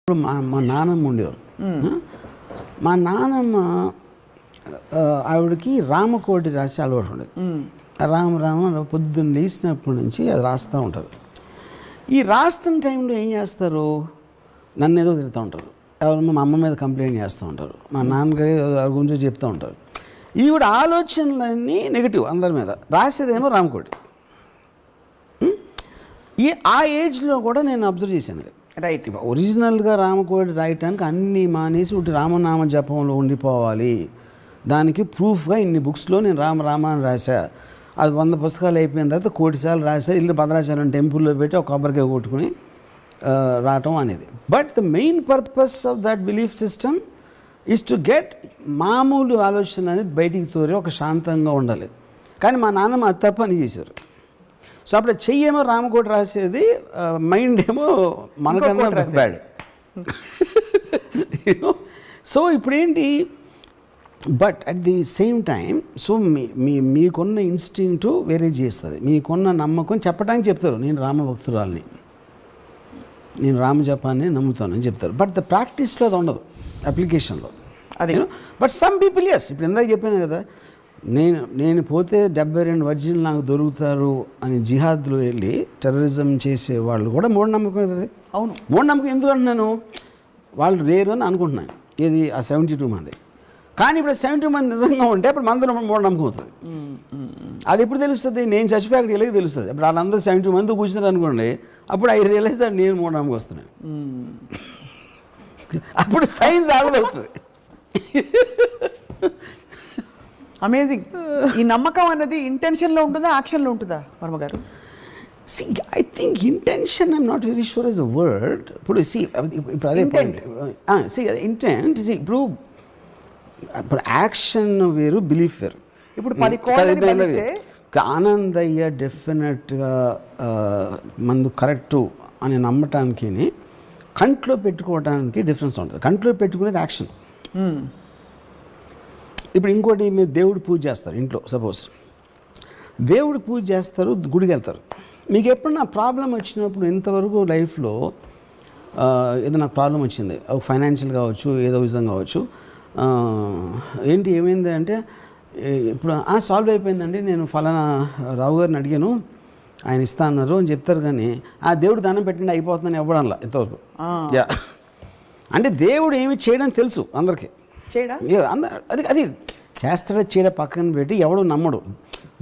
ఇప్పుడు మా నాన్నమ్మ ఉండేవారు. మా నాన్నమ్మ ఆవిడకి రామకోటి రాసి అలవాటు ఉండేది. రామ పొద్దున్న లేచినప్పటి నుంచి అది రాస్తూ ఉంటారు. ఈ రాస్తున్న టైంలో ఏం చేస్తారు, నన్ను ఏదో తిరుగుతూ ఉంటారు, ఎవరు మా అమ్మ మీద కంప్లైంట్ చేస్తూ ఉంటారు, మా నాన్నగారి గురించి చెప్తూ ఉంటారు. ఈవిడ ఆలోచనలన్నీ నెగిటివ్ అందరి మీద, రాసేదేమో రామకోటి. ఆ ఏజ్లో కూడా నేను అబ్జర్వ్ చేశాను. రైట్, ఒరిజినల్గా రామకోటి రాయటానికి అన్నీ మానేసి ఒకటి రామనామ జపంలో ఉండిపోవాలి, దానికి ప్రూఫ్గా ఇన్ని బుక్స్లో నేను రామ అని రాశా, అది 100 పుస్తకాలు అయిపోయిన తర్వాత 1 కోటి సార్లు రాశా, ఇల్లు భద్రాచలం టెంపుల్లో పెట్టి ఒక కొబ్బరికాయ కొట్టుకుని రావటం అనేది. But the main purpose of that belief system is to get మామూలు ఆలోచన అనేది బయటికి తోరి ఒక శాంతంగా ఉండాలి. కానీ మా నాన్నమ్మ అది తప్పని చేశారు. సో అప్పుడు చెయ్యేమో రామకోటి రాసేది, మైండ్ ఏమో మనకన్నా బ్యాడ్. సో ఇప్పుడేంటి, but at the same time so మీకున్న ఇన్స్టింక్ట్ వేరే చేస్తుంది, మీకున్న నమ్మకం చెప్పడానికి చెప్తారు, నేను రామభక్తురాలని, నేను రామజపాన్ని నమ్ముతానని చెప్తారు. బట్ ద ప్రాక్టీస్లో అది ఉండదు, అప్లికేషన్లో అది. బట్ సమ్ పీపుల్ ఎస్, ఇప్పుడు ఇందాక చెప్పాను కదా, నేను పోతే 72 వర్జిన్లు నాకు దొరుకుతారు అని జిహాద్లో వెళ్ళి టెర్రరిజం చేసే వాళ్ళు కూడా మూఢనమ్మకం అవుతుంది. అవును, మూఢనమ్మకం ఎందుకు అంటున్నాను, వాళ్ళు రేరు అని అనుకుంటున్నాను. ఇది ఆ 72 మంది, కానీ ఇప్పుడు 72 మంది నిజంగా ఉంటే అప్పుడు మందిలో మూఢనమ్మకం అవుతుంది. అది ఎప్పుడు తెలుస్తుంది, నేను చచ్చిపోయి అక్కడికి వెళ్ళి తెలుస్తుంది. అప్పుడు వాళ్ళందరూ 72 మంది కూర్చున్నారు అనుకోండి, అప్పుడు ఐ రియలైజ్ దట్ నేను మూఢనమ్మకం వస్తున్నాను. అప్పుడు సైన్స్ ఆడదవుతుంది. అమేజింగ్. ఈ నమ్మకం అన్నది ఇంటెన్షన్లో ఉంటుందా, యాక్షన్లో ఉంటుందా వర్మ గారు? See, I think intention, I'm not very sure is a word. ఇప్పుడు అదే పాయింట్. ఇంటెంట్ ఇప్పుడు యాక్షన్ వేరు, బిలీఫ్ వేరు. ఇప్పుడు 10 కోట్లని బలిస్తే ఆనందయ్య డెఫినెట్గా మందు కరెక్టు అని నమ్మటానికి కంట్లో పెట్టుకోవడానికి డిఫరెన్స్ ఉంటుంది. కంట్లో పెట్టుకునేది యాక్షన్. ఇప్పుడు ఇంకోటి, మీరు దేవుడు పూజ చేస్తారు ఇంట్లో, సపోజ్ దేవుడు పూజ చేస్తారు, గుడికి వెళ్తారు. మీకు ఎప్పుడన్నా ప్రాబ్లం వచ్చినప్పుడు, ఇంతవరకు లైఫ్లో ఏదైనా ప్రాబ్లం వచ్చింది, ఒక ఫైనాన్షియల్ కావచ్చు, ఏదో విధంగా కావచ్చు, ఏంటి ఏమైంది అంటే, ఇప్పుడు సాల్వ్ అయిపోయిందండి, నేను ఫలానా రావు గారిని అడిగాను, ఆయన ఇస్తా అన్నారు అని చెప్తారు. కానీ ఆ దేవుడు దానం పెట్టండి అయిపోతుందని ఇవ్వడంలా ఇంతవరకు. అంటే దేవుడు ఏమి చేయడం తెలుసు అందరికీ, అది చేస్తాడో చేయడం పక్కన పెట్టి ఎవడు నమ్మడు.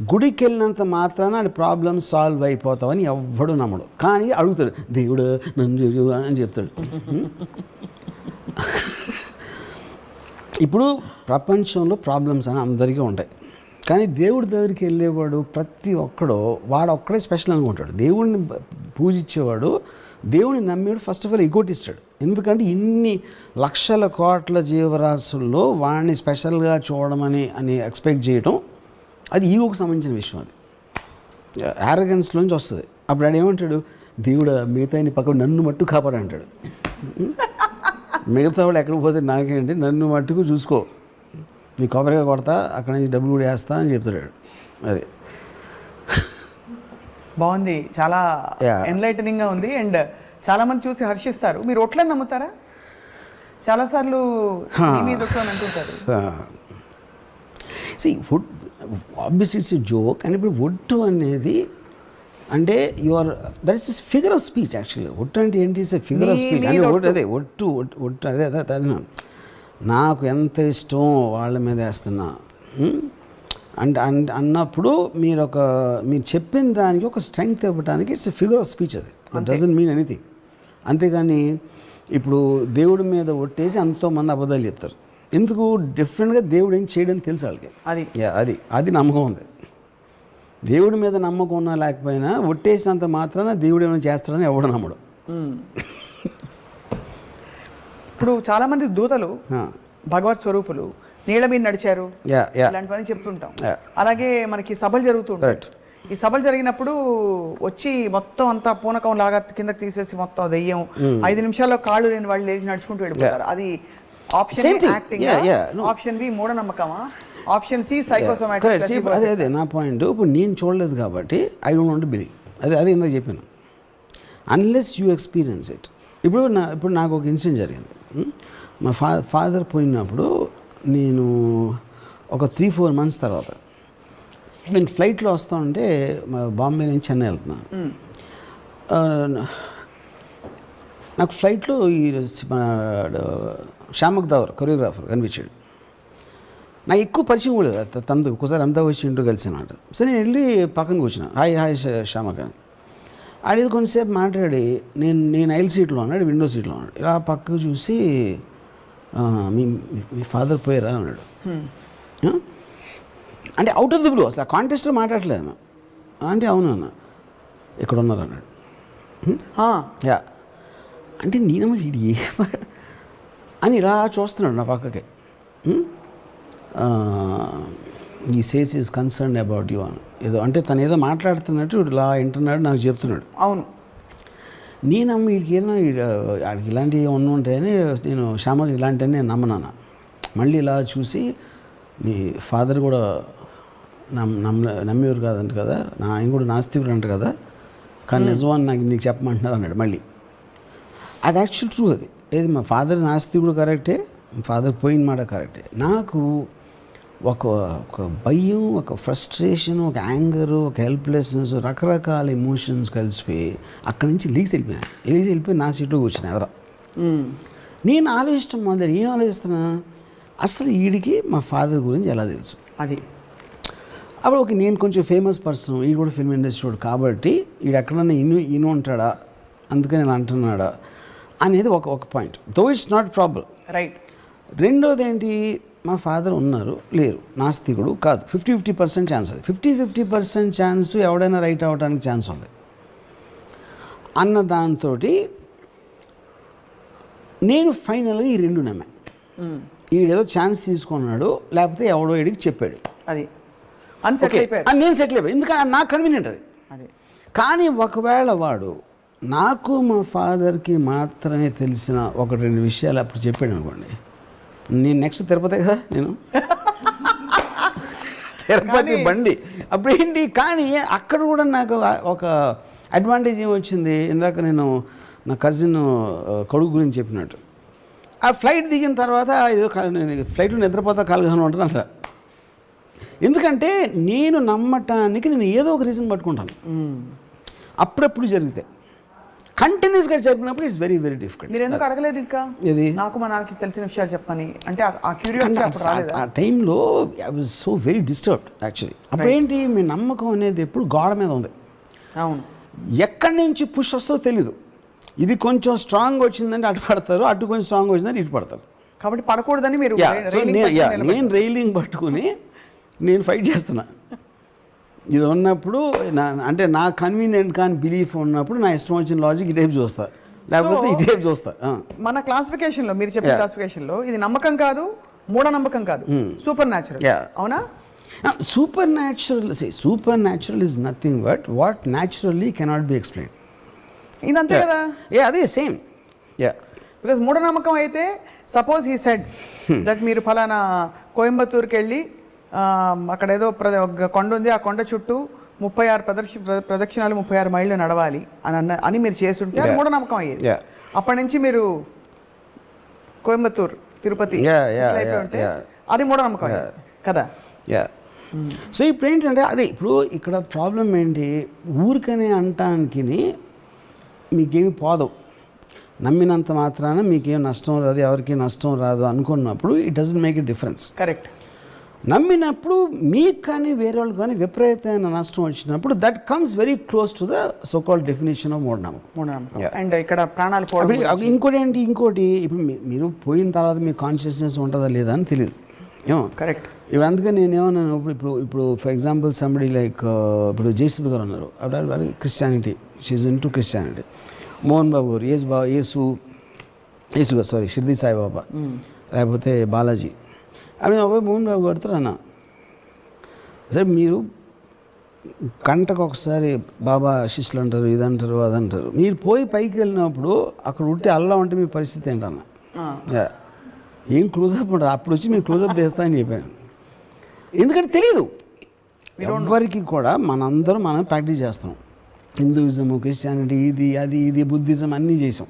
గుడికి వెళ్ళినంత మాత్రాన అది ప్రాబ్లం సాల్వ్ అయిపోతావని ఎవడు నమ్మడు. కానీ అడుగుతాడు, దేవుడు నన్ను అని చెప్తాడు. ఇప్పుడు ప్రపంచంలో ప్రాబ్లమ్స్ అని అందరికీ ఉంటాయి, కానీ దేవుడి దగ్గరికి వెళ్ళేవాడు ప్రతి ఒక్కడో వాడు ఒక్కడే స్పెషల్ అనుకుంటాడు. దేవుడిని పూజించేవాడు, దేవుడిని నమ్మేవాడు ఫస్ట్ ఆఫ్ ఆల్ ఎగోటిస్తాడు. ఎందుకంటే ఇన్ని లక్షల కోట్ల జీవరాశుల్లో వాడిని స్పెషల్గా చూడమని ఎక్స్పెక్ట్ చేయటం, అది ఈగోకు సంబంధించిన విషయం. అది యారగెన్స్లోంచి వస్తుంది. అప్పుడు ఆడు ఏమంటాడు, దేవుడు మిగతా పక్కన నన్ను మట్టు కాపాడు అంటాడు. మిగతా వాళ్ళు ఎక్కడికి పోతే నాకేంటి, నన్ను మట్టుకు చూసుకో, నీ కొబ్బరిగా కొడతా, అక్కడి నుంచి డబ్బులు కూడా వేస్తా అని చెప్తాడు. అది బాగుంది, చాలా ఎన్లైటనింగ్గా ఉంది. అండ్ చాలామంది చూసి హర్షిస్తారు. మీరు ఒట్లని నమ్ముతారా? చాలాసార్లు మీద అంటుంటారు. Food obviously it's joke. And ఇప్పుడు ఒట్టు అనేది అంటే that is figure of speech. Actually ఒట్టు అంటే ఏంటి, ఇట్స్ ఫిగర్ ఆఫ్ స్పీచ్. అంటే అదే ఒట్టు అదే నాకు ఎంత ఇష్టం వాళ్ళ మీద వేస్తున్నా అంటే అన్నప్పుడు మీరు చెప్పిన దానికి ఒక స్ట్రెంగ్త్ ఇవ్వడానికి ఇట్స్ ఫిగర్ ఆఫ్ స్పీచ్. అది దట్ డజంట్ మీన్ ఎనీథింగ్. అంతేగాని ఇప్పుడు దేవుడి మీద ఒట్టేసి ఎంతోమంది అబద్ధాలు చెప్తారు. ఎందుకు, డిఫరెంట్గా దేవుడు ఏం చేయడం తెలుసు వాళ్ళకి. అది నమ్మకం ఉంది. దేవుడి మీద నమ్మకం ఉన్నా లేకపోయినా ఒట్టేసినంత మాత్రాన దేవుడు ఏమైనా చేస్తాడని ఎవడు నమ్మడు. ఇప్పుడు చాలామంది దూతలు భగవత్ స్వరూపులు నీళ్ళ మీద నడిచారు ఇలాంటివన్నీ చెప్తుంటాం. అలాగే మనకి సభలు జరుగుతుంటాయి. ఈ సభలు జరిగినప్పుడు వచ్చి మొత్తం అంతా పూనకం లాగా కిందకి తీసేసి మొత్తం దెయ్యం 5 నిమిషాల్లో కాళ్ళు లేని వాళ్ళు లేచి నడుచుకుంటూ వెళ్ళిపోతారు. అది ఆప్షన్ యాక్టింగ్, ఆప్షన్ బి మూఢనమ్మకమా, ఆప్షన్ సి సైకోసోమాటిక్. అదే నా పాయింట్. ఇప్పుడు నేను చూడలేదు కాబట్టి I don't want to believe. అదే ఇందాక చెప్పాను, అన్లెస్ యూ ఎక్స్పీరియన్స్ ఇట్. ఇప్పుడు నాకు ఒక ఇన్సిడెంట్ జరిగింది. మా ఫాదర్ పోయినప్పుడు నేను ఒక 3-4 months తర్వాత నేను ఫ్లైట్లో వస్తూ ఉంటే బాంబే నుంచి చెన్నై వెళ్తున్నాను. నాకు ఫ్లైట్లో ఈ మన శ్యామక్ దావర్ కొరియోగ్రాఫర్ కనిపించాడు. నాకు ఎక్కువ పరిచయం కూడా తనతో ఒకసారి అంతా వచ్చి ఇంటూ కలిసినమాట. సరే నేను వెళ్ళి పక్కన కూర్చున్నాను. హాయ్ శ్యామక్ అని ఆడేది కొంతసేపు మాట్లాడి నేను ఐల్ సీట్లో ఉన్నాడు, విండో సీట్లో ఉన్నాడు. ఇలా పక్కకు చూసి మీ ఫాదర్ పోయారా అన్నాడు. అంటే అవుట్ ఆఫ్ ది బ్లూ, అసలు ఆ కాంటెస్ట్లో మాట్లాడలేదు. అంటే అవును అన్న, ఇక్కడ ఉన్నారు అన్నాడు. యా అంటే నేనమ్మ ఇది ఏ అని ఇలా చూస్తున్నాడు నా పక్కకి. ఈ says is concern about you అని ఏదో అంటే తను ఏదో మాట్లాడుతున్నట్టు ఇలా వింటున్నాడు, నాకు చెప్తున్నాడు. అవును, నేనమ్మ వీడికి ఏమన్నా వాడికి ఇలాంటివి ఉంటాయని నేను శ్యామకి ఇలాంటివని నేను నమ్మనాను. మళ్ళీ ఇలా చూసి మీ ఫాదర్ కూడా నమ్మేవారు కాదంట కదా, ఆయన కూడా నాస్తికుడు అంట కదా, కానీ నిజమని నీకు చెప్పమంటున్నారు అన్నాడు మళ్ళీ. అది యాక్చువల్ ట్రూ. అది ఏది మా ఫాదర్ నాస్తికుడు కరెక్టే, మా ఫాదర్ పోయిన మాట కరెక్టే. నాకు ఒక భయం, ఒక ఫ్రస్ట్రేషన్, ఒక యాంగరు, ఒక హెల్ప్లెస్నెస్, రకరకాల ఎమోషన్స్ కలిసిపోయి అక్కడి నుంచి వెళ్ళిపోయి నా సీట్లో కూర్చున్నా ఎదరా. నేను ఆలోచించడం మొదలు ఏం ఆలోచిస్తున్నా, అసలు వీడికి మా ఫాదర్ గురించి ఎలా తెలుసు. అది అప్పుడు ఓకే, నేను కొంచెం ఫేమస్ పర్సన్, వీడు కూడా ఫిల్మ్ ఇండస్ట్రీ కాబట్టి వీడు ఎక్కడన్నా ఇను ఉంటాడా, అందుకని నేను అంటున్నాడా అనేది ఒక point. Though it's not problem, right. రెండోది ఏంటి, మా ఫాదర్ ఉన్నారు లేరు, నాస్తికుడు కాదు, 50-50% ఛాన్స్. అది 50-50% ఛాన్స్ ఎవడైనా రైట్ అవ్వడానికి ఛాన్స్ ఉంది అన్న దాంతో నేను ఫైనల్గా ఈ రెండు నమ్మా. ఈడేదో ఛాన్స్ తీసుకున్నాడు, లేకపోతే ఎవడో వీడికి చెప్పాడు, అది నేను సెటిల్ అయిపోయాను. ఎందుకంటే నాకు కన్వీనియంట్ అది. కానీ ఒకవేళ వాడు నాకు మా ఫాదర్కి మాత్రమే తెలిసిన 1-2 విషయాలు అప్పుడు చెప్పాడు అనుకోండి, నేను నెక్స్ట్ తిరుపతి కదా, నేను తిరుపతి బండి అప్పుడేంటి. కానీ అక్కడ కూడా నాకు ఒక అడ్వాంటేజ్ ఏమొచ్చింది, ఇందాక నేను నా కజిన్ కొడుకు గురించి చెప్పినట్టు, ఆ ఫ్లైట్ దిగిన తర్వాత ఏదో ఫ్లైట్లో నిద్రపోతా కాలుగానే ఉంటుంది అంట. ఎందుకంటే నేను నమ్మటానికి నేను ఏదో ఒక రీజన్ పట్టుకుంటాను. అప్పుడప్పుడు జరిగితే కంటిన్యూస్గా జరిగినప్పుడు ఇట్స్ వెరీ వెరీ డిఫికల్ట్. మీరు ఎందుకు అడగలేదు ఇంకా, ఇది నాకు మా నాన్నకి తెలిసిన విషయాలు చెప్పని, అంటే ఆ క్యూరియాసిటీ ఆ టైంలో I was so very disturbed actually. అప్పుడేంటి, మీ నమ్మకం అనేది ఎప్పుడు గోడ మీద ఉంది. అవును, ఎక్కడి నుంచి పుష్ వస్తుందో తెలీదు. ఇది కొంచెం స్ట్రాంగ్ వచ్చిందంటే అటు పడతారు, అటు కొంచెం స్ట్రాంగ్ వచ్చిందంటే ఇటు పడతారు. కాబట్టి పడకూడదని మీరు నేను రైలింగ్ పట్టుకుని నేను ఫైట్ చేస్తున్నా. ఇది ఉన్నప్పుడు అంటే నా కన్వీనియంట్ కానీ బిలీఫ్ ఉన్నప్పుడు నా ఇష్టం వచ్చిన లాజిక్ ఈ టైప్ చూస్తా, లేకపోతే ఈ టైప్ చూస్తా. మన క్లాసిఫికేషన్లో మీరు చెప్పిన క్లాసిఫికేషన్లో ఇది నమ్మకం కాదు, మూఢనమ్మకం కాదు, సూపర్ న్యాచురల్. అవునా? Super natural is nothing but what naturally cannot be explain. ఇదంతే కదా. అదే సేమ్. బికాస్ మూఢనమ్మకం అయితే సపోజ్ హీ సెడ్ దట్ మీరు ఫలానా కోయంబత్తూరుకి వెళ్ళి అక్కడ ఏదో కొండ ఉంది, ఆ కొండ చుట్టూ 36 ప్రదక్షిణాలు 36 మైళ్ళు నడవాలి అని మీరు చేస్తుంటే అది మూఢనమ్మకం అయ్యేది. అప్పటి నుంచి మీరు కోయంబత్తూరు, తిరుపతి అయిపోయి ఉంటే అది మూఢనమ్మకం కదా. సో ఇప్పుడు ఏంటంటే అదే ఇప్పుడు ఇక్కడ ప్రాబ్లం ఏంటి, ఊరికనే అంటానికి మీకేమి పోదు, నమ్మినంత మాత్రాన మీకేం నష్టం రాదు, ఎవరికి నష్టం రాదు అనుకున్నప్పుడు it doesn't make a difference. Correct. నమ్మినప్పుడు మీకు కానీ వేరే వాళ్ళు కానీ విపరీతమైన నష్టం వచ్చినప్పుడు that comes very close to the so called definition of మూఢనమ్మకం. అండ్ ఇక్కడ ప్రాణాలు పోవడం. ఇంకోటి ఇప్పుడు మీరు పోయిన తర్వాత మీ కాన్షియస్నెస్ ఉంటుందా లేదా అని తెలియదు. ఏమో కరెక్ట్. ఇప్పుడు అందుకని నేను ఏమన్నాను, ఇప్పుడు ఫర్ ఎగ్జాంపుల్ సంబడి లైక్ ఇప్పుడు జయసుద్ గారు ఉన్నారు, అప్పుడు Christianity, she's in to Christianity. Mohan Babu గారు యేసు గారు సారీ షిర్దీ సాయిబాబా, లేకపోతే బాలాజీ. అవి మోహన్ బాబు గారితో అన్న సరే మీరు గంటకు ఒకసారి బాబా శిష్యులు అంటారు, ఇదంటారు అదంటారు, మీరు పోయి పైకి వెళ్ళినప్పుడు అక్కడ ఉంటే అల్లం అంటే మీ పరిస్థితి ఏంటన్నా, ఏం క్లోజప్ ఉంటుంది, అప్పుడు వచ్చి మీరు క్లోజప్ చేస్తానని చెప్పాను. ఎందుకంటే తెలీదు ఎవరికి కూడా, మనం ప్రాక్టీస్ చేస్తున్నాం. హిందూయిజము, క్రిస్టియానిటీ, ఇది బుద్ధిజం అన్నీ చేసాం.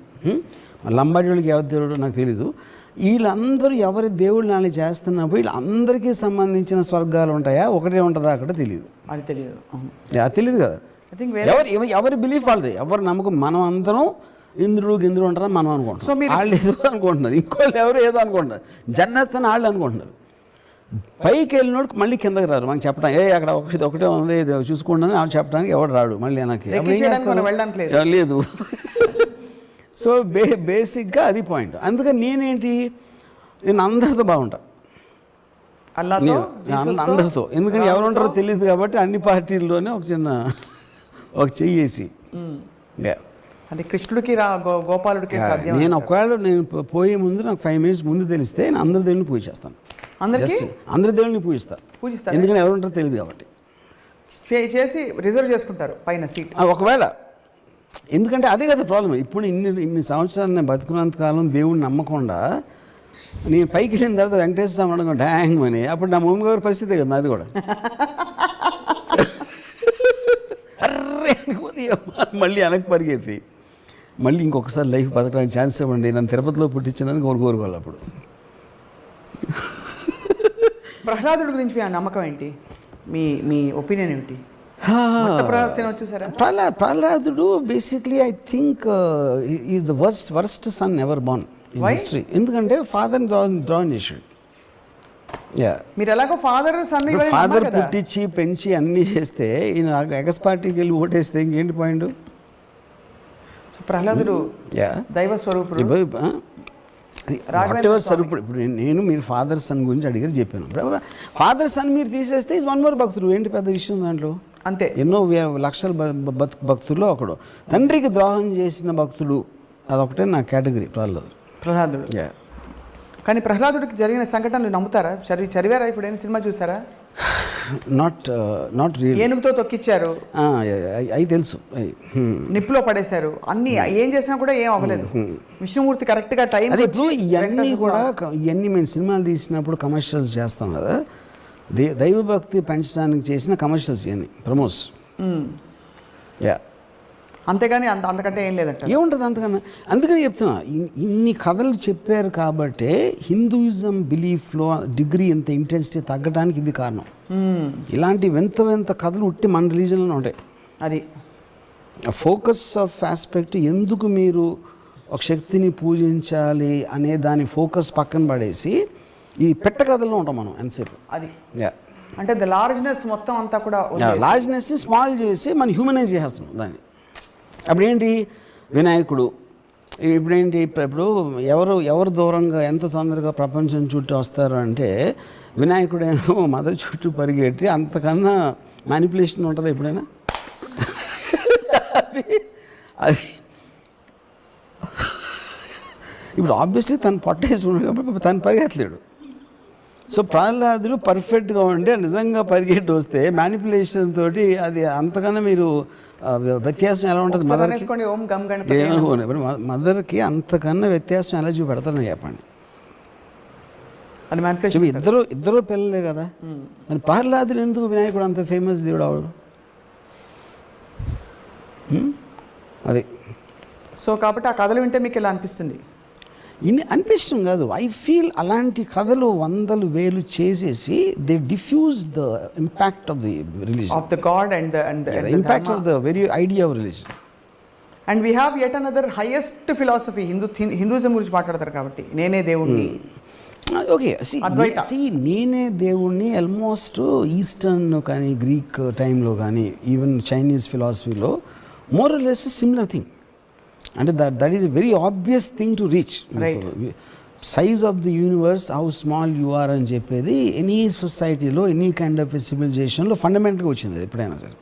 లంబాడి వాళ్ళకి ఎవరి దేవుడు నాకు తెలీదు. వీళ్ళందరూ ఎవరి దేవుళ్ళు నాని చేస్తున్నప్పుడు వీళ్ళందరికీ సంబంధించిన స్వర్గాలు ఉంటాయా, ఒకటే ఉంటుందా అక్కడ తెలియదు. అది తెలియదు. అది తెలియదు కదా. ఐ థింక్ ఎవరి బిలీఫ్ వాళ్ళది, ఎవరి నమ్మకం. మనం అందరం ఇంద్రుడు గింద్రుడు ఉంటారని మనం అనుకుంటాం. వాళ్ళు ఏదో అనుకుంటున్నారు, ఇంకోళ్ళు ఎవరు ఏదో అనుకుంటున్నారు. జన్నత్ అని వాళ్ళు అనుకుంటున్నారు. పైకి వెళ్ళినోడు మళ్ళీ కిందకి రారు. మనకి చెప్పడం అక్కడ ఒకటే ఉంది చూసుకోండి అని వాళ్ళు చెప్పడానికి ఎవడు రాడు. మళ్ళీ నాకు లేదు. సో బేసిక్గా అది పాయింట్. అందుకని నేను అందరితో బాగుంటా, అందరితో. ఎందుకంటే ఎవరు ఉంటారో తెలియదు కాబట్టి అన్ని పార్టీల్లోనే ఒక చెయ్యేసి అంటే కృష్ణుడికి గోపాలుడికి నేను ఒకవేళ నేను పోయే ముందు నాకు 5 minutes ముందు తెలిస్తే నేను అందరి దేవుడిని పూజ చేస్తాను. అందరి దేవుడిని పూజిస్తాను. ఎందుకంటే ఎవరు ఉంటారో తెలియదు కాబట్టి చేసి రిజర్వ్ చేసుకుంటారు పైన సీట్ ఒకవేళ. ఎందుకంటే అదే కదా ప్రాబ్లం. ఇప్పుడు ఇన్ని సంవత్సరాలు నేను బతుకున్నంత కాలం దేవుడిని నమ్మకుండా నేను పైకి వెళ్ళిన తర్వాత వెంకటేశ్వర స్వామి అనుకోండి డ్యాంగ్ అని, అప్పుడు నా మమ్మీ గారి పరిస్థితి కదా అది కూడా. అర్రే అనుకుని మళ్ళీ వెనక్కి పరిగెత్తి మళ్ళీ ఇంకొకసారి లైఫ్ బతకడానికి ఛాన్స్ ఇవ్వండి, నన్ను తిరుపతిలో పుట్టించిందని కోరుకోవాలి. అప్పుడు ప్రహ్లాదుడి గురించి మీ నమ్మకం ఏంటి, మీ ఒపీనియన్ ఏంటి? ప్రహ్లాదుడు basically I think is the worst son ever born in history. ఎందుకంటే ఫాదర్ డ్రాన్ చేసాడు. మీరు ఎలాగో ఫాదర్ పుట్టించి పెంచి అన్నీ చేస్తే ఈయన ఎగస్ పార్టీకి వెళ్ళి ఓటేస్తే ఇంకేంటి పాయింట్? ప్రహ్లాదుడు దైవ స్వరూపుడు, స్వరూపుడు. ఇప్పుడు నేను మీరు ఫాదర్ సన్ గురించి అడిగారు చెప్పాను. ఫాదర్ సన్ మీరు తీసేస్తే ఈజ్ వన్ మోర్ భక్తుడు. ఏంటి పెద్ద విషయం దాంట్లో? అంతే. ఎన్నో లక్షల భక్తుల్లో ఒకడు. తండ్రికి ద్రోహం చేసిన భక్తుడు అదొకటే నా కేటగిరీ ప్రహ్లాదుడు. కానీ ప్రహ్లాదుడికి జరిగిన సంఘటనలు నమ్ముతారా? చదివారా? ఇప్పుడు ఏమైనా సినిమా చూసారా? Not real. ఏనుగుతో తొక్కిచ్చారు, అవి తెలుసు. నిప్పులో పడేశారు, అన్ని ఏం చేసినా కూడా ఏం అవ్వలేదు. విష్ణుమూర్తి కరెక్ట్గా టైం. ఇవన్నీ కూడా ఇవన్నీ మేము సినిమాలు తీసినప్పుడు కమర్షియల్స్ చేస్తాం కదా, దైవభక్తి పెంచడానికి చేసిన కమర్షియల్స్ ఇవన్నీ ప్రమోస్. అంతేగాని అంతకంటే ఏం లేదంట. ఏముంటుంది అంతకన్నా? అందుకని చెప్తున్నా, ఇన్ని కథలు చెప్పారు కాబట్టే హిందూయిజం బిలీఫ్లో డిగ్రీ ఇంత ఇంటెన్సిటీ తగ్గడానికి ఇది కారణం. ఇలాంటి వింత కథలు ఉట్టి మన రిలీజన్లో ఉంటాయి. అది ఫోకస్ ఆఫ్ ఆస్పెక్ట్. ఎందుకు మీరు ఒక శక్తిని పూజించాలి అనే దాని ఫోకస్ పక్కన పడేసి ఈ పెట్ట కథల్లో ఉంటాం మనం ఎంతసేపు. అది అంటే ద లార్జ్నెస్ మొత్తం అంతా కూడా లార్జ్నెస్ స్మాల్ చేసి మనం హ్యూమనైజ్ చేస్తున్నాం దాన్ని. అప్పుడేంటి వినాయకుడు, ఇప్పుడేంటి ఇప్పుడు ఎవరు దూరంగా ఎంత తొందరగా ప్రపంచం చుట్టూ వస్తారు అంటే వినాయకుడేమో మదర్ చుట్టూ పరిగెట్టి అంతకన్నా మ్యానిపులేషన్ ఉంటుంది ఎప్పుడైనా? అది ఇప్పుడు ఆబ్వియస్లీ తను పట్టేసుకున్నాడు కాబట్టి తను పరిగెత్తలేడు. సో ప్రహ్లాదుడు పర్ఫెక్ట్గా ఉంటే నిజంగా పరిగెట్టి వస్తే మ్యానిపులేషన్ తోటి అది అంతకన్నా మీరు వ్యత్యాసం ఎలా ఉంటుంది? మదర్కి అంతకన్నా వ్యత్యాసం ఎలా చూపెడతారని చెప్పండి. ఇద్దరు పిల్లలే కదా. మరి ప్రహ్లాదుడు ఎందుకు వినాయకుడు అంత ఫేమస్ దేవుడు అవడు? అది. సో కాబట్టి ఆ కథలు వింటే మీకు ఎలా అనిపిస్తుంది? అనిపించడం కాదు, ఐ ఫీల్ అలాంటి కథలు 100,000 చేసేసి they diffuse the impact of the religion, of the god and the impact of the very idea of religion. And we have yet another highest philosophy. Hinduism గురించి మాట్లాడతారు కాబట్టి నేనే దేవుణ్ణి. ఓకే, నేనే దేవుణ్ణి ఆల్మోస్ట్ ఈస్టర్న్ కానీ గ్రీక్ టైంలో కానీ ఈవెన్ చైనీస్ ఫిలాసఫీలో more or less similar thing. అంటే that is a very obvious thing to reach. Size of the universe, how small you are అని చెప్పేది ఎనీ సొసైటీలో ఎనీ కైండ్ ఆఫ్ సివిలైజేషన్లో ఫండమెంటల్గా వచ్చింది ఎప్పుడైనా సరే.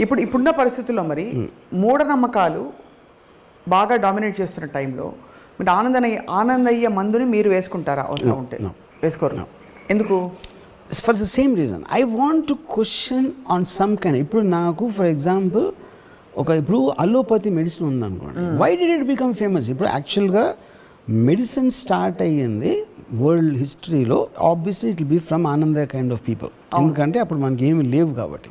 ఇప్పుడున్న పరిస్థితుల్లో మరి మూఢనమ్మకాలు బాగా డామినేట్ చేస్తున్న టైంలో మీరు ఆనందయ్య మందుని మీరు వేసుకుంటారా? అవసరం ఉంటే వేసుకోరు. ఎందుకు? For the same reason, I want to question on some kind. ఇప్పుడు నాకు ఫర్ ఎగ్జాంపుల్ ఇప్పుడు అలోపతి మెడిసిన్ ఉందనుకోండి, why did it become famous? ఇప్పుడు యాక్చువల్గా మెడిసిన్ స్టార్ట్ అయ్యింది వరల్డ్ హిస్టరీలో obviously it will be from Anandaiah kind of people. ఎందుకంటే అప్పుడు మనకి ఏమి లేవు కాబట్టి.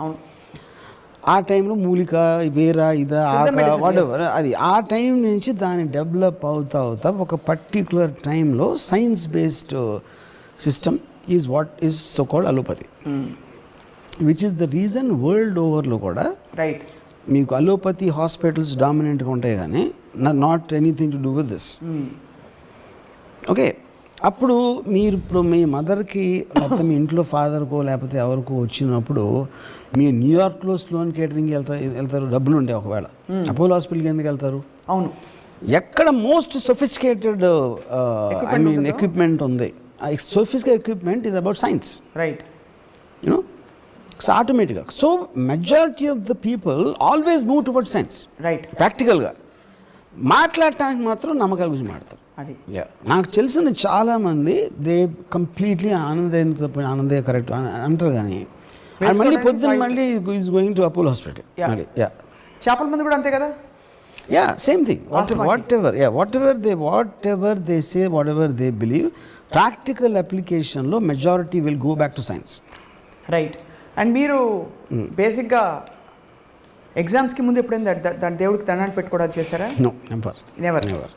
ఆ టైంలో మూలిక వేర ఇదా ఆక వాటెవర్ అది ఆ టైం నుంచి దాన్ని డెవలప్ అవుతా ఒక పర్టికులర్ టైంలో science based system is what is so called allopathy, which is the reason world ఓవర్లో కూడా రైట్ మీకు అలోపతి హాస్పిటల్స్ డామినెంట్గా ఉంటాయి కానీ not anything to do with this. Okay, అప్పుడు మీరు ఇప్పుడు మీ మదర్కి లేకపోతే మీ ఇంట్లో ఫాదర్కో లేకపోతే ఎవరికో వచ్చినప్పుడు మీరు న్యూయార్క్లో స్లోన్ కేటరింగ్కి వెళ్తారు, డబ్బులు ఉంటాయి ఒకవేళ. అపోలో హాస్పిటల్కి ఎందుకు వెళ్తారు? అవును, ఎక్కడ most sophisticated I mean equipment ఉంది. Sophisticated equipment is about science, right? You know, so ఆటోమేటిక్గా. So majority of the people always move toward science, right? ప్రాక్టికల్గా మాట్లాడటానికి మాత్రం నమ్మకాల గురించి మాట్లాడతారు. అది నాకు తెలిసిన చాలామంది దే కంప్లీట్లీ ఆనందే కరెక్ట్ అంటారు, కానీ మళ్ళీ పొద్దున్న మళ్ళీ is going to Apollo hospital. చేపల మంది కూడా అంతే కదా. Same thing. Whatever they say, whatever they believe, practical అప్లికేషన్లో majority will go back to science. Right. And మీరు బేసిక్గా ఎగ్జామ్స్కి ముందు ఎప్పుడైనా దాని దేవుడికి దండాలు పెట్టుకోవడం చేశారా? No, never.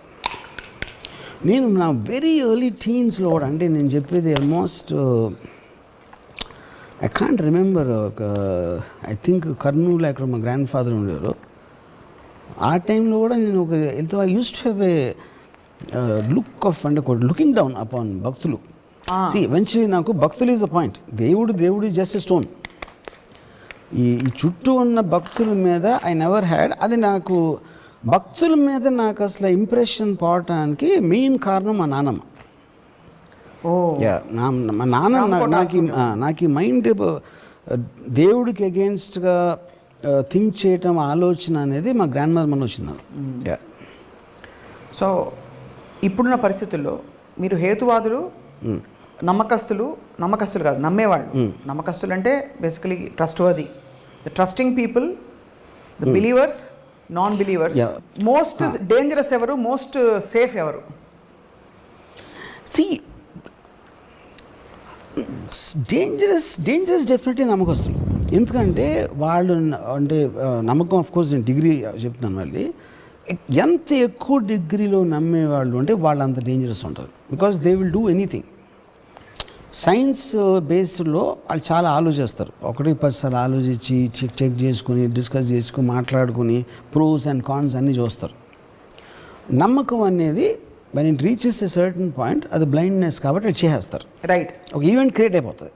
నేను నా వెరీ ఎర్లీ టీన్స్లో కూడా, అంటే నేను చెప్పేది ఆల్మోస్ట్ ఐ కాంట్ రిమెంబర్, ఒక ఐ థింక్ కర్నూలు అక్కడ మా గ్రాండ్ ఫాదర్ ఉండేవారు. ఆ టైంలో కూడా నేను ఒక ఎంతో I use to have a look of, అంటే లుకింగ్ డౌన్ అపాన్ భక్తులు. ఎవెన్చువలీ నాకు భక్తులు ఈజ్ అ పాయింట్, దేవుడు ఈజ్ జస్ట్ ఎ స్టోన్. ఈ చుట్టూ ఉన్న భక్తుల మీద ఐ నెవర్ హ్యాడ్, అది నాకు భక్తుల మీద నాకు అసలు ఇంప్రెషన్ పోవటానికి మెయిన్ కారణం మా నాన్నమ్మ. మా నాన్న నాకు ఈ మైండ్ దేవుడికి అగేన్స్ట్గా థింక్ చేయటం, ఆలోచన అనేది మా గ్రాండ్ మదర్ మన వచ్చింది. సో ఇప్పుడున్న పరిస్థితుల్లో మీరు హేతువాదులు, నమ్మకస్తులు కాదు, నమ్మేవాళ్ళు. నమ్మకస్తులు అంటే basically trustworthy, the trusting people, the believers, non believers. Most dangerous ఎవరు, మోస్ట్ సేఫ్ ఎవరు? డేంజరస్ డెఫినెట్లీ నమ్మకస్తులు. ఎందుకంటే వాళ్ళు అంటే నమ్మకం, ఆఫ్ కోర్స్ నేను డిగ్రీ చెప్తున్నాను మళ్ళీ, ఎంత ఎక్కువ డిగ్రీలో నమ్మేవాళ్ళు అంటే వాళ్ళు అంత డేంజరస్ ఉంటారు. Because they will do anything. Science బేస్డ్లో వాళ్ళు చాలా ఆలోచిస్తారు, 1-10 సార్లు ఆలోచించి చెక్ చేసుకుని, డిస్కస్ చేసుకుని, మాట్లాడుకుని, ప్రోస్ అండ్ కాన్స్ అన్నీ చూస్తారు. నమ్మకం అనేది when it reaches a certain point, అది బ్లైండ్నెస్ కాబట్టి అది చేసేస్తారు. రైట్. ఒక ఈవెంట్ క్రియేట్ అయిపోతుంది.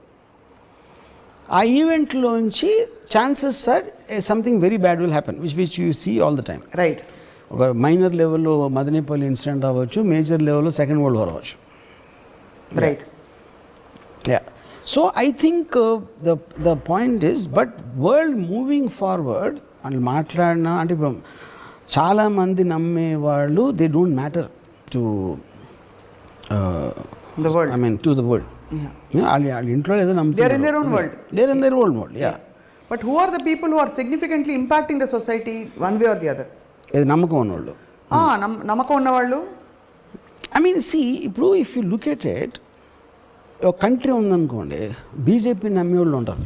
ఆ ఈవెంట్లోంచి chances are something very bad will happen, which you see all the time. Right. ఒక మైనర్ లెవెల్లో మదనపల్లి ఇన్సిడెంట్ అవ్వచ్చు, మేజర్ లెవెల్లో సెకండ్ వరల్డ్ వార్ అవ్వచ్చు. Right. So I think the point is, but world moving forward అని మాట్లాడినా అంటే ఇప్పుడు చాలామంది నమ్మేవాళ్ళు they don't matter to the world. I mean to the world. వాళ్ళ ఇంట్లో ఏదో నమ్ముతారు. They are in their own world. They are in their own world. Yeah. But who are the people who are significantly impacting the society one way or the other? ఏది నమ్మకం ఉన్నవాళ్ళు. నమ్మకం ఉన్నవాళ్ళు. I mean see, ఇప్పుడు if you look at it, ఒక country ఉందనుకోండి, BJP నమ్మేవాళ్ళు ఉంటారు,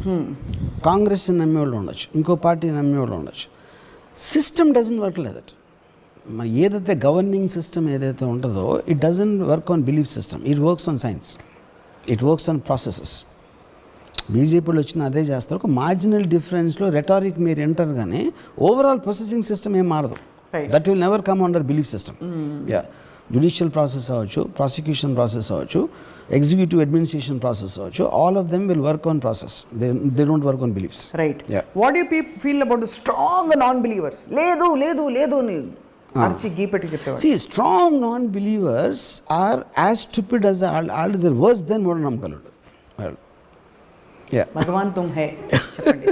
కాంగ్రెస్ నమ్మేవాళ్ళు ఉండొచ్చు, ఇంకో పార్టీ నమ్మేవాళ్ళు ఉండొచ్చు. System doesn't work like that. మరి ఏదైతే గవర్నింగ్ సిస్టమ్ ఏదైతే ఉంటుందో, it doesn't work on belief system, it works on science, it works on processes. బీజేపీలో వచ్చిన అదే చేస్తారు. ఒక మార్జినల్ డిఫరెన్స్లో రెటారిక్ మీరు ఎంటర్, కానీ ఓవరాల్ ప్రాసెసింగ్ సిస్టమ్ ఏం మారదు. That will never come under belief system. Judicial process అవ్వచ్చు, ప్రాసిక్యూషన్ ప్రాసెస్ అవ్వచ్చు, ఎగ్జిక్యూటివ్ అడ్మినిస్ట్రేషన్ ప్రాసెస్ అవ్వచ్చు, all of them will work on process. They don't work on beliefs. Right. What you feel about the strong non believers? లేదు లేదు లేదు అర్చి గీపెట్టి చెప్పేవారు. See, strong non-believers are as stupid as all the worse than మూఢనమ్మకాలు. భగవాన్ తుమ్ హై చెప్పండి.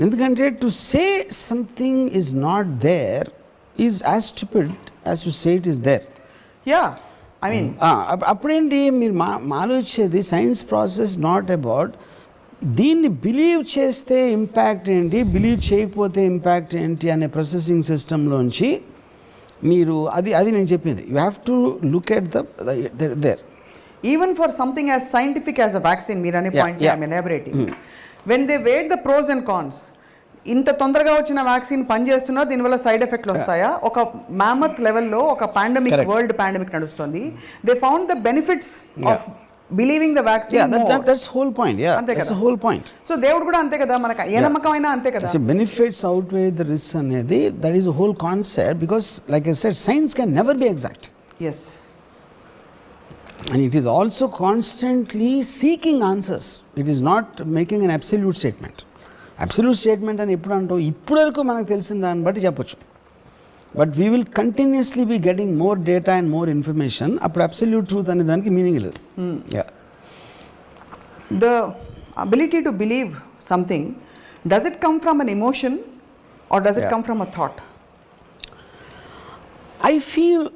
ఎందుకంటే to say something is not there is as stupid as to say it is there. I mean అప్పుడేంటి మీరు ఆలోచించేది సైన్స్ ప్రాసెస్ నాట్ అబౌట్ దీన్ని believe చేస్తే impact ఏంటి, బిలీవ్ చేయకపోతే ఇంపాక్ట్ ఏంటి అనే ప్రాసెసింగ్ సిస్టంలోంచి మీరు అది నేను చెప్పింది. You have to look at there. Even for something as scientific as a vaccine, మీరు అనే point I'm elaborating. When they weigh the pros and cons, ఇంత తొందరగా వచ్చిన వ్యాక్సిన్ పనిచేస్తున్నా దీనివల్ల సైడ్ ఎఫెక్ట్లు వస్తాయా, ఒక మ్యామత్ లెవెల్లో ఒక పాండమిక్, వరల్డ్ పాండమిక్ నడుస్తుంది, they found the benefits of believing the vaccine. That's whole point. That's whole point. So దేవుడు కూడా అంతే కదా, మనకు ఏ నమ్మకమైనా అంతే కదా. Benefits outweigh the risk అనేది, that is whole concept. Because like I said, science can never be exact. Yes. And it is also constantly seeking answers. It is not making an absolute statement. Absolute statement అని ఎప్పుడు అంటాం, ఇప్పుడు వరకు మనకు తెలిసిన దాన్ని బట్టి చెప్పొచ్చు. But we will continuously be getting more data and more information. అప్పుడు అబ్సల్యూట్ ట్రూత్ అనే దానికి మీనింగ్ లేదు. The ability to believe something, does it come from an emotion or does it come from a thought? I feel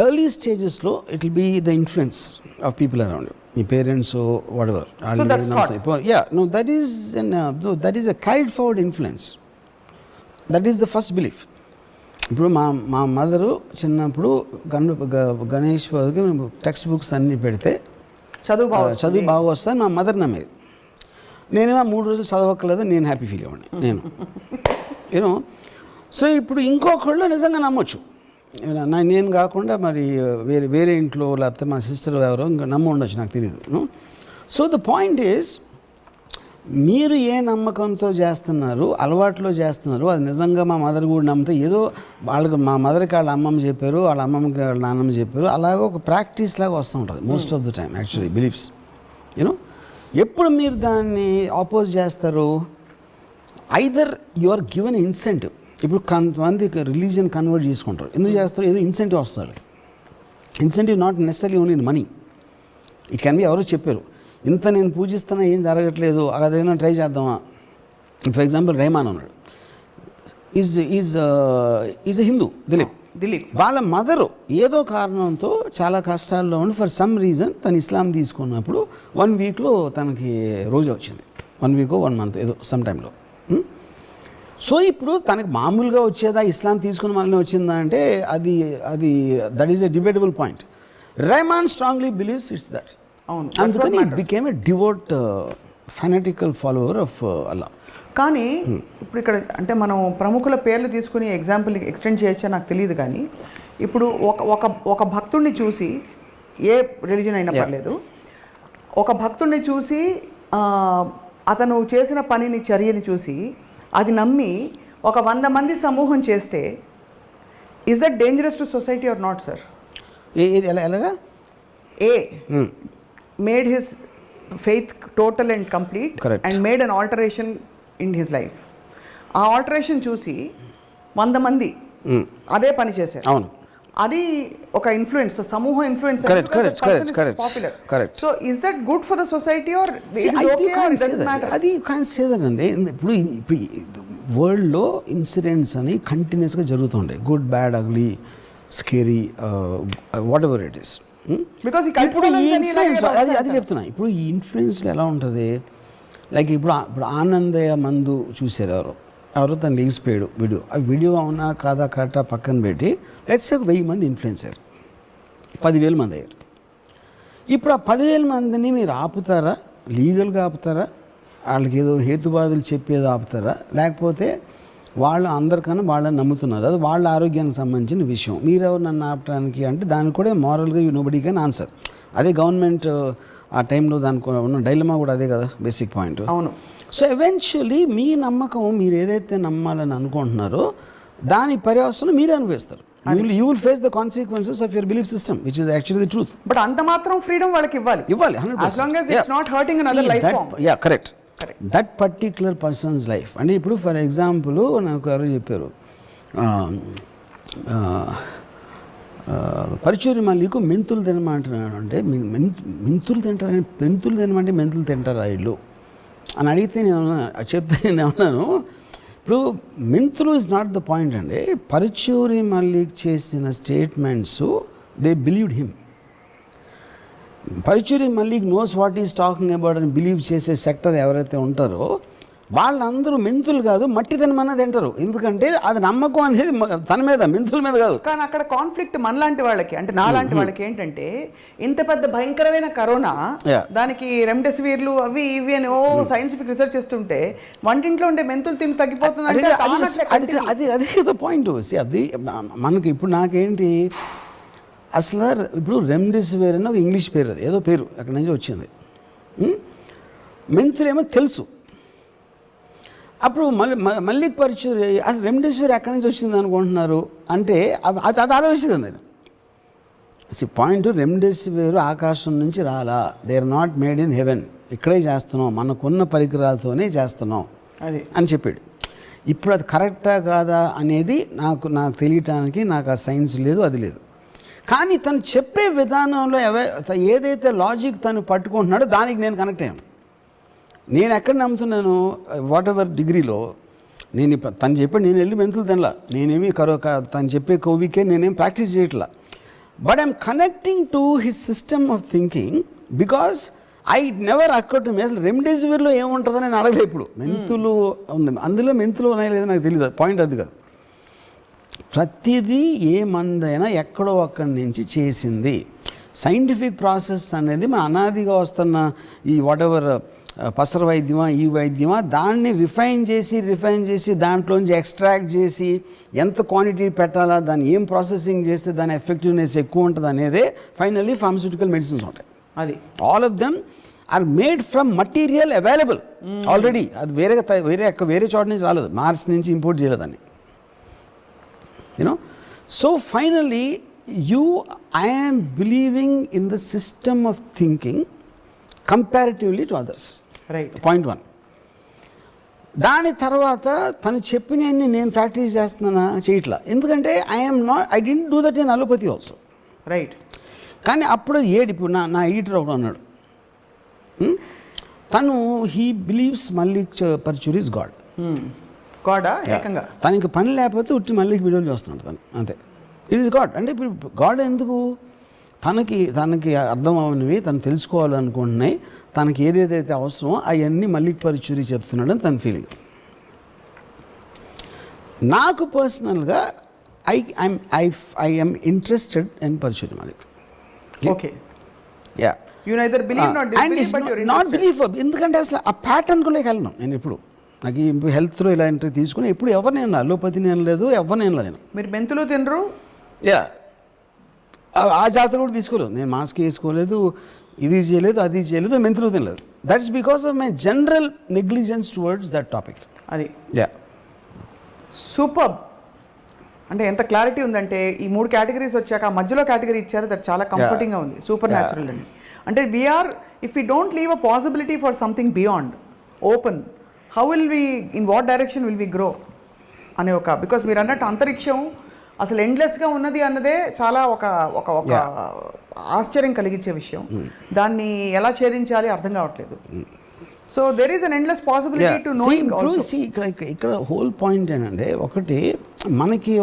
early stages lo it will be the influence of people around you, your parents or whatever. So that's thought. No, that is no, that is a carried forward influence. That is the first belief. ఇప్పుడు మా mother చిన్నప్పుడు Ganesh text books అన్నీ పెడితే చదువు బాగా వస్తాను మా mother నమ్మేది. నేనేమో 3 రోజులు చదవక్కర్లేదు, నేను హ్యాపీ ఫీల్ అవ్వండి నేను యూనో. సో ఇప్పుడు ఇంకొకళ్ళు నిజంగా నమ్మొచ్చు, నేను కాకుండా మరి వేరే ఇంట్లో లేకపోతే మా సిస్టర్ ఎవరో ఇంకా నమ్మ ఉండొచ్చు, నాకు తెలియదు. సో ద పాయింట్ ఈజ్, మీరు ఏ నమ్మకంతో చేస్తున్నారు, అలవాట్లో చేస్తున్నారు, అది నిజంగా మా మదర్ కూడా నమ్మితే ఏదో వాళ్ళకి, మా మదర్కి వాళ్ళ అమ్మమ్మ చెప్పారు, వాళ్ళ అమ్మమ్మకి వాళ్ళ నాన్నమ్మ చెప్పారు, అలాగే ఒక ప్రాక్టీస్ లాగా వస్తూ ఉంటుంది most of the time actually beliefs you know. ఎప్పుడు మీరు దాన్ని ఆపోజ్ చేస్తారు, either you are given incentive. ఇప్పుడు కొంతమంది రిలీజియన్ కన్వర్ట్ చేసుకుంటారు, ఎందుకు చేస్తారు, ఏదో ఇన్సెంటివ్ వస్తుంది. Incentive not necessary only in money, it can be ఎవరో చెప్పారు, ఇంత నేను పూజిస్తున్నా ఏం జరగట్లేదు, అదేదైనా ట్రై చేద్దామా. ఫర్ ఎగ్జాంపుల్ రెహమాన్ ఉన్నాడు, ఈజ్ ఎ హిందూ, దిలీప్ వాళ్ళ మదరు ఏదో కారణంతో చాలా కష్టాల్లో ఉండి ఫర్ సమ్ రీజన్ తను ఇస్లాం తీసుకున్నప్పుడు 1 వీక్లో తనకి రోజు వచ్చింది, 1 వీక్ 1 మంత్ ఏదో సమ్ టైంలో. సో ఇప్పుడు తనకు మామూలుగా వచ్చేదా, ఇస్లాం తీసుకున్న మళ్ళీ వచ్చిందా అంటే అది అది that is a debatable point. Rahman strongly believes it's that. అందుకని it became a devout fanatical follower of Allah. కానీ ఇప్పుడు ఇక్కడ అంటే మనం ప్రముఖుల పేర్లు తీసుకుని ఎగ్జాంపుల్ ఎక్స్టెండ్ చేయొచ్చా నాకు తెలియదు, కానీ ఇప్పుడు ఒక భక్తుడిని చూసి, ఏ రిలీజన్ అయినా పర్లేదు, ఒక భక్తుడిని చూసి అతను చేసిన పనిని, చర్యని చూసి అది నమ్మి ఒక 100 మంది సమూహం చేస్తే, is that dangerous to society or not sir? ఎలాగా? A made his faith total and complete and made an alteration in his life. ఆ ఆల్టరేషన్ చూసి 100 మంది అదే పని చేశారు. అవును, అది ఒక ఇన్ఫ్లుయెన్స్, సమూహ influence. So is that good for the society or అది కాంట్ సే దట్ అండి. ఇప్పుడు వరల్డ్లో ఇన్సిడెంట్స్ అని కంటిన్యూస్గా జరుగుతుంటాయి, good, bad, ugly, scary, whatever it is. Because అది చెప్తున్నా. ఇప్పుడు ఈ ఇన్ఫ్లుయెన్స్లో ఎలా ఉంటుంది, లైక్ ఇప్పుడు ఆనందయ్య మందు చూసారు ఎవరో తను లేచిపోయాడు వీడియో, ఆ వీడియో అవునా కాదా కరెక్టా పక్కన పెట్టి లెట్స్ ఒక 1000 మంది ఇన్ఫ్లుయెన్స్ అయ్యారు, 10,000 మంది అయ్యారు. ఇప్పుడు ఆ 10,000 మందిని మీరు ఆపుతారా, లీగల్గా ఆపుతారా, వాళ్ళకి ఏదో హేతువాదులు చెప్పేది ఆపుతారా, లేకపోతే వాళ్ళు అందరికన్నా వాళ్ళని నమ్ముతున్నారు, అది వాళ్ళ ఆరోగ్యానికి సంబంధించిన విషయం, మీరెవరు నన్ను ఆపడానికి అంటే దానికి కూడా మారల్గా నోబడీ కెన్ ఆన్సర్. అదే గవర్నమెంట్ ఆ టైంలో దానికి ఉన్న డైలమా కూడా అదే కదా బేసిక్ పాయింట్. అవును. సో ఎవెన్చువలీ మీ నమ్మకం, మీరు ఏదైతే నమ్మాలని అనుకుంటున్నారో దాని పర్యవసనం మీరే అనుభవిస్తారు. You will face the consequences of your belief system, which is actually the truth. But అంత మాత్రం ఫ్రీడమ్ వాళ్ళకి ఇవ్వాలి 100%. As long as it's not hurting another life form. Yeah, correct. That particular person's life. అంటే ఇప్పుడు for example నాకు ఎవరో చెప్పారు, పరుచూరి మల్లికు మెంతులు తినమంటున్నాడు అంటే, మెంతులు తింటారని, తినమంటే మెంతులు తింటారా ఇల్లు అని అడిగితే నేను అన్నాను, ఇప్పుడు మెంతులు ఇస్ నాట్ ద పాయింట్ అండి. పరుచూరి మల్లిక్ చేసిన statements they believed him. Paruchuri Mallik knows what is talking about అని బిలీవ్ చేసే సెక్టర్ ఎవరైతే ఉంటారో వాళ్ళందరూ మెంతులు కాదు మట్టి తినమన్నది తింటారు, ఎందుకంటే అది నమ్మకం అనేది తన మీద, మెంతుల మీద కాదు. కానీ అక్కడ కాన్ఫ్లిక్ట్ మనలాంటి వాళ్ళకి, అంటే నాలాంటి వాళ్ళకి ఏంటంటే, ఇంత పెద్ద భయంకరమైన కరోనా, దానికి రెమ్డెసివిర్లు అవి ఇవి అని సైంటిఫిక్ రీసెర్చ్ చేస్తుంటే వంటింట్లో ఉండే మెంతులు తిని తగ్గిపోతుంది. అది పాయింట్. అది మనకి ఇప్పుడు నాకేంటి అసలు ఇప్పుడు రెమ్డెసివిర్ అని ఒక ఇంగ్లీష్ పేరు, అది ఏదో పేరు అక్కడి నుంచి వచ్చింది. మెంతులేమో తెలుసు. అప్పుడు మల్లిక్ పరుచూరి అసలు రెమ్డెసివిర్ ఎక్కడి నుంచి వచ్చింది అనుకుంటున్నారు అంటే అది ఆలోచిస్తుంది నేను. పాయింట్, రెమ్డెసివిర్ ఆకాశం నుంచి రాలా, they are not made in heaven, ఇక్కడే చేస్తున్నాం, మనకున్న పరికరాలతోనే చేస్తున్నాం అది అని చెప్పాడు. ఇప్పుడు అది కరెక్టా కాదా అనేది నాకు తెలియటానికి నాకు ఆ సైన్స్ లేదు, అది లేదు. కానీ తను చెప్పే విధానంలో ఏదైతే లాజిక్ తను పట్టుకుంటున్నాడో దానికి నేను కనెక్ట్ అయ్యాను. నేను ఎక్కడ నమ్ముతున్నాను, వాట్ ఎవర్ డిగ్రీలో నేను తను చెప్పాడు, నేను వెళ్ళి మెంతులు తినలా, నేనేమి తను చెప్పే కోవికే నేనేం ప్రాక్టీస్ చేయట్లా. But I'm connecting to his system of thinking because I never occur to me. అసలు రెమ్డెసివిర్లో ఏముంటుందని నేను అడగలే ఇప్పుడు. మెంతులు ఉంది, అందులో మెంతులు ఉన్నాయో లేదో నాకు తెలియదు, పాయింట్ అది కాదు. ప్రతిదీ ఏ మందైనా ఎక్కడో అక్కడి నుంచి చేసింది. సైంటిఫిక్ ప్రాసెస్ అనేది మన అనాదిగా వస్తున్న ఈ వాట్ ఎవర్ పసర వైద్యమా ఈ వైద్యమా దాన్ని రిఫైన్ చేసి దాంట్లోంచి ఎక్స్ట్రాక్ట్ చేసి ఎంత క్వాంటిటీ పెట్టాలా, దాన్ని ఏం ప్రాసెసింగ్ చేస్తే దాని ఎఫెక్టివ్నెస్ ఎక్కువ ఉంటుంది అనేదే ఫైనల్లీ ఫార్మస్యూటికల్ మెడిసిన్స్ ఉంటాయి. అది all of them are made from material available already. అది వేరే చోట నుంచి రాలేదు, మార్స్ నుంచి ఇంపోర్ట్ చేయలేదని. You know, so finally I am believing in the system of thinking comparatively to others. Right. Point 1. దాని తర్వాత తను చెప్పినవన్నీ నేను ప్రాక్టీస్ చేస్తున్నానా చేయట్లా, ఎందుకంటే I didn't do that in allopathy also. Right. కానీ అప్పుడు ఇప్పుడు నా ఎడిటర్ ఒకడు అన్నాడు, తను he believes Mallik Paruchuri is God. గాడా ఏకంగా తనకి పని లేకపోతే ఉట్టి మల్లిక్ వీడియోలు చూస్తున్నాడు తను, అంతే. It is God. అంటే ఇప్పుడు గాడ్ ఎందుకు, తనకి అర్థం అవనివి తను తెలుసుకోవాలనుకుంటున్నాయి, తనకి ఏదేదైతే అవసరమో అవన్నీ మల్లిక్ పరుచూరి చెప్తున్నాడని తన ఫీలింగ్. నాకు పర్సనల్గా I'm interested in Paruchuri Mallik. Okay, yeah, not believe, ఎందుకంటే అసలు ఆ ప్యాటర్న్ కూడా వెళ్ళను నేను. ఇప్పుడు నాకు ఈ హెల్త్లో ఇలాంటివి తీసుకుని ఎప్పుడు ఎవరిని నేను అలోపతిని అనలేదు, ఎవరిని నేను. మీరు మెంతులు తినరు? యా, ఆ జాతర కూడా తీసుకోలేదు నేను. మాస్క్ వేసుకోలేదు, ఇది చేయలేదు, అది చేయలేదు, మెంతులు తినలేదు. That's because of my general negligence towards that topic. అది యా, సూపర్. అంటే ఎంత క్లారిటీ ఉందంటే ఈ 3 కేటగిరీస్ వచ్చాక ఆ మధ్యలో కేటగిరీ ఇచ్చారు, దట్ చాలా కంఫర్టింగ్గా ఉంది. సూపర్ న్యాచురల్ అండి. అంటే if we don't leave a possibility for something beyond open, how will we, in what direction will we grow అనే బికాస్ మీరు అన్నట్టు అంతరిక్షం అసలు ఎండ్లెస్గా ఉన్నది అన్నదే చాలా ఒక ఆశ్చర్యం కలిగించే విషయం. దాన్ని ఎలా ఛేదించాలి అర్థం కావట్లేదు. So there is an endless possibility to knowing also. ఇక్కడ హోల్ పాయింట్ ఏంటంటే, ఒకటి మనకి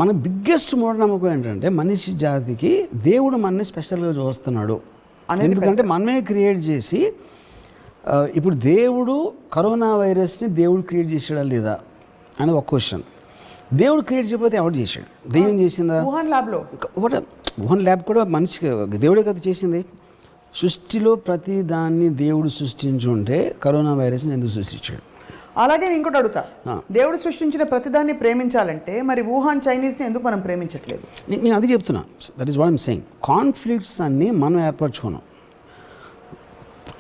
మన బిగ్గెస్ట్ మూఢనమ్మకం ఏంటంటే మనిషి జాతికి దేవుడు మనని స్పెషల్గా చూస్తున్నాడు. ఎందుకంటే మనమే క్రియేట్ చేసి, ఇప్పుడు దేవుడు కరోనా వైరస్ని దేవుడు క్రియేట్ చేసాడా లేదా అని ఒక క్వశ్చన్. దేవుడు క్రియేట్ చేయకపోతే ఎవరు చేశాడు? దెయ్యం చేసిందా? వుహాన్ ల్యాబ్ కూడా మనిషికి దేవుడే కదా చేసింది. సృష్టిలో ప్రతి దాన్ని దేవుడు సృష్టించుంటే కరోనా వైరస్ని ఎందుకు సృష్టించాడు? అలాగే నేను ఇంకోటి అడుగుతా, దేవుడు సృష్టించిన ప్రతిదాన్ని ప్రేమించాలంటే మరి వుహాన్ చైనీస్ని ఎందుకు మనం ప్రేమించట్లేదు? నేను అది చెప్తున్నా. That is what I'm saying. Conflicts అన్నీ మనం ఏర్పరచుకున్నాం.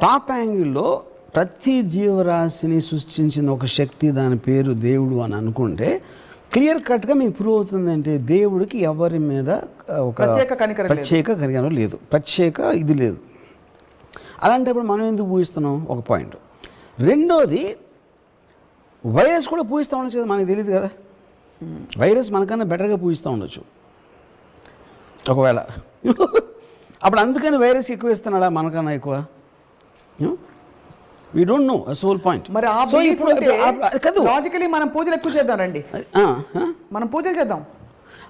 టాప్ యాంగిల్లో ప్రతి జీవరాశిని సృష్టించిన ఒక శక్తి, దాని పేరు దేవుడు అని అనుకుంటే క్లియర్ కట్గా మీకు ప్రూవ్ అవుతుందంటే దేవుడికి ఎవరి మీద ఒక ప్రత్యేక కనికరం లేదు, ప్రత్యేక ఇది లేదు. అలాంటప్పుడు మనం ఎందుకు పూజిస్తున్నాం? ఒక పాయింట్. రెండోది, వైరస్ కూడా పూజిస్తూ ఉండొచ్చు కదా, మనకు తెలియదు కదా. వైరస్ మనకన్నా బెటర్గా పూజిస్తూ ఉండొచ్చు ఒకవేళ. అప్పుడు అందుకని వైరస్ ఎక్కువ ఇస్తున్నాడా మనకన్నా ఎక్కువ? We don't know. That's the whole point. మరి ఆ ఇప్పుడు లాజికలీ మనం పూజలు ఎక్కువ చేద్దాం రండి, మనం పూజలు చేద్దాం,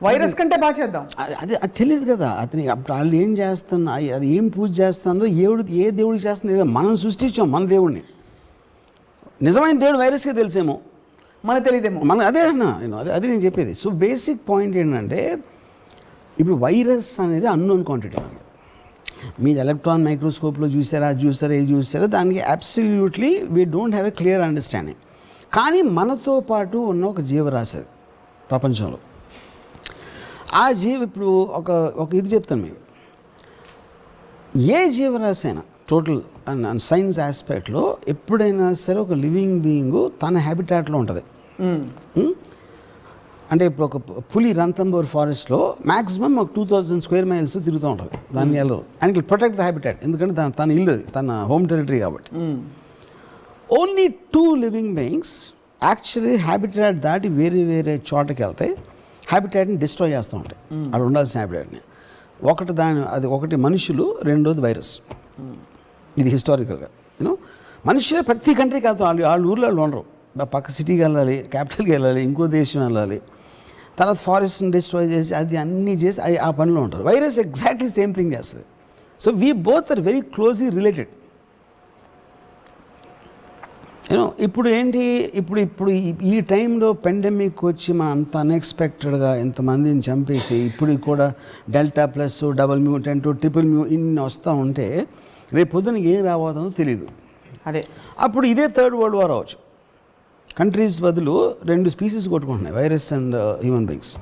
వైరస్ కంటే బాగా చేద్దాం. అది తెలియదు కదా అతనికి. అప్పుడు వాళ్ళు ఏం చేస్తున్నా, అది ఏం పూజ చేస్తుందో, ఏ దేవుడికి చేస్తుంది, మనం సృష్టించాం మన దేవుడిని. నిజమైన దేవుడు వైరస్కే తెలిసేమో, మనకు తెలియదేమో. అదే అన్నా నేను అది నేను చెప్పేది. సో బేసిక్ పాయింట్ ఏంటంటే ఇప్పుడు వైరస్ అనేది అన్నోన్ క్వాంటిటీ. మీరు ఎలక్ట్రాన్ మైక్రోస్కోప్లో చూసారా, ఇది చూసారా, దానికి absolutely we don't have a clear understanding. కానీ మనతో పాటు ఉన్న ఒక జీవరాశి అది ప్రపంచంలో. ఆ ఇప్పుడు ఒక ఇది చెప్తాను మీకు. ఏ జీవరాశి అయినా టోటల్ సైన్స్ ఆస్పెక్ట్లో ఎప్పుడైనా సరే ఒక లివింగ్ బీయింగ్ తన హ్యాబిటాట్లో ఉంటుంది. అంటే ఇప్పుడు ఒక పులి రంతంబోర్ ఫారెస్ట్లో మ్యాక్సిమం ఒక 2000 స్క్వేర్ మైల్స్ తిరుగుతూ ఉంటుంది. దాన్ని వెళ్ళదు and it protect the habitat, ఎందుకంటే తన ఇల్లు అది, తన హోమ్ టెరిటరీ కాబట్టి. Only 2 living beings actually habitat దాటి వేరే వేరే చోటకి వెళ్తాయి, హ్యాబిటాట్ని డిస్ట్రాయ్ చేస్తూ ఉంటాయి, అక్కడ ఉండాల్సిన హ్యాబిటాట్ని. ఒకటి మనుషులు, రెండోది వైరస్. ఇది హిస్టారికల్గా యూనో మనుషులే ప్రతి కంట్రీకి వెళ్తాం. వాళ్ళ ఊర్లో వాళ్ళు ఉండరు, పక్క సిటీకి వెళ్ళాలి, క్యాపిటల్కి వెళ్ళాలి, ఇంకో దేశం వెళ్ళాలి, తర్వాత ఫారెస్ట్ని డిస్ట్రాయ్ చేసి అది అన్నీ చేసి ఆ పనిలో ఉంటారు. వైరస్ ఎగ్జాక్ట్లీ సేమ్ థింగ్ చేస్తుంది. So we both are very closely related. You know ఇప్పుడు ఏంటి, ఇప్పుడు ఈ టైంలో పెండమిక్ వచ్చి మనం అంత అన్ఎక్స్పెక్టెడ్గా ఎంతమందిని చంపేసి ఇప్పుడు కూడా delta plus, double mutant, triple ఇన్ని వస్తూ ఉంటే రేపు పొద్దున ఏం రాబోతుందో తెలియదు. అదే అప్పుడు ఇదే థర్డ్ వరల్డ్ వార్ అవ్వచ్చు. కంట్రీస్ బదులు 2 స్పీసీస్ కొట్టుకుంటున్నాయి, virus and human beings.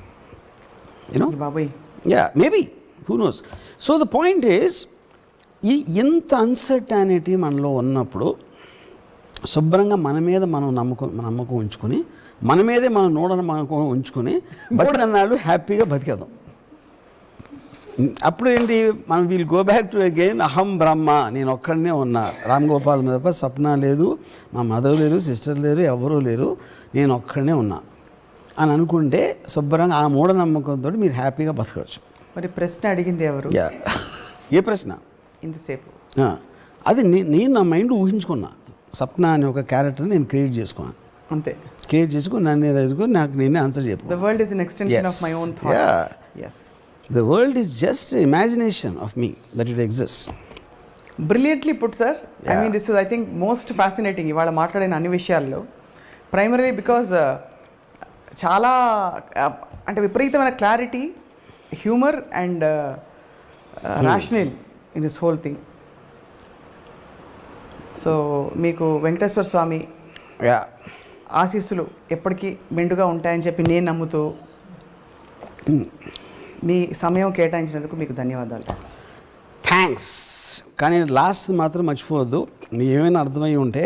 You know బాబాయ్, yeah maybe, who knows. So the point is, ఎంత అన్సర్టానిటీ మనలో ఉన్నప్పుడు శుభ్రంగా మన మీద మనం నమ్మకం ఉంచుకొని, మన మీదే మనం నమ్మకం ఉంచుకొని బతికన్నాళ్ళు హ్యాపీగా బతికేద్దాం. అప్పుడు ఏంటి, మనం we'll go back to again అహం బ్రహ్మ, నేను ఒక్కడనే ఉన్నా, రామ్ గోపాల్ మీద తప్ప స్వప్న లేదు, మా మదర్ లేరు, సిస్టర్ లేరు, ఎవరూ లేరు, నేను ఒక్కడనే ఉన్నా అని అనుకుంటే శుభ్రంగా ఆ మూఢనమ్మకంతో మీరు హ్యాపీగా బతకవచ్చు. మరి ప్రశ్న అడిగింది ఎవరు? ఏ ప్రశ్న? ఇంతసేపు అది నేను నా మైండ్ ఊహించుకున్నా. స్వప్న అనే ఒక క్యారెక్టర్ని నేను క్రియేట్ చేసుకున్నాను, అంతే. క్రియేట్ చేసుకుని నన్ను ఎదుర్కొని నాకు నేనే ఆన్సర్ చెప్పు. The world is an extension of my own thoughts. Yes. The world is just an imagination of me that it exists. Brilliantly put, sir. I mean, this is, I think, most fascinating. ఇవాళ మాట్లాడిన అన్ని విషయాల్లో primary because చాలా అంటే విపరీతమైన clarity, humour and rational in this whole thing. So మీకు వెంకటేశ్వర స్వామి ఆశీస్సులు ఎప్పటికీ మెండుగా ఉంటాయని చెప్పి నేను నమ్ముతూ మీ సమయం కేటాయించినందుకు మీకు ధన్యవాదాలు. థ్యాంక్స్. కానీ లాస్ట్ మాత్రం మర్చిపోవద్దు, మీకు ఏమైనా అర్థమై ఉంటే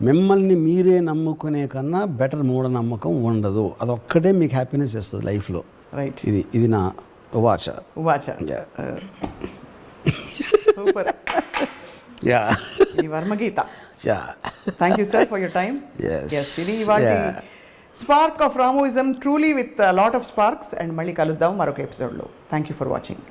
మిమ్మల్ని మీరే నమ్ముకునే కన్నా బెటర్ మూఢనమ్మకం ఉండదు. అదొక్కటే మీకు హ్యాపీనెస్ ఇస్తుంది లైఫ్లో. రైట్. ఇది నా ఉవాచ. సూపర్. ఈ వర్మగీత. Thank you sir for your time. ఇది ఇవాళ స్పార్క్ ఆఫ్ రామోయిజం, truly with lot of sparks. And మళ్ళీ కలుద్దాం మరొక ఎపిసోడ్లో. Thank you for watching.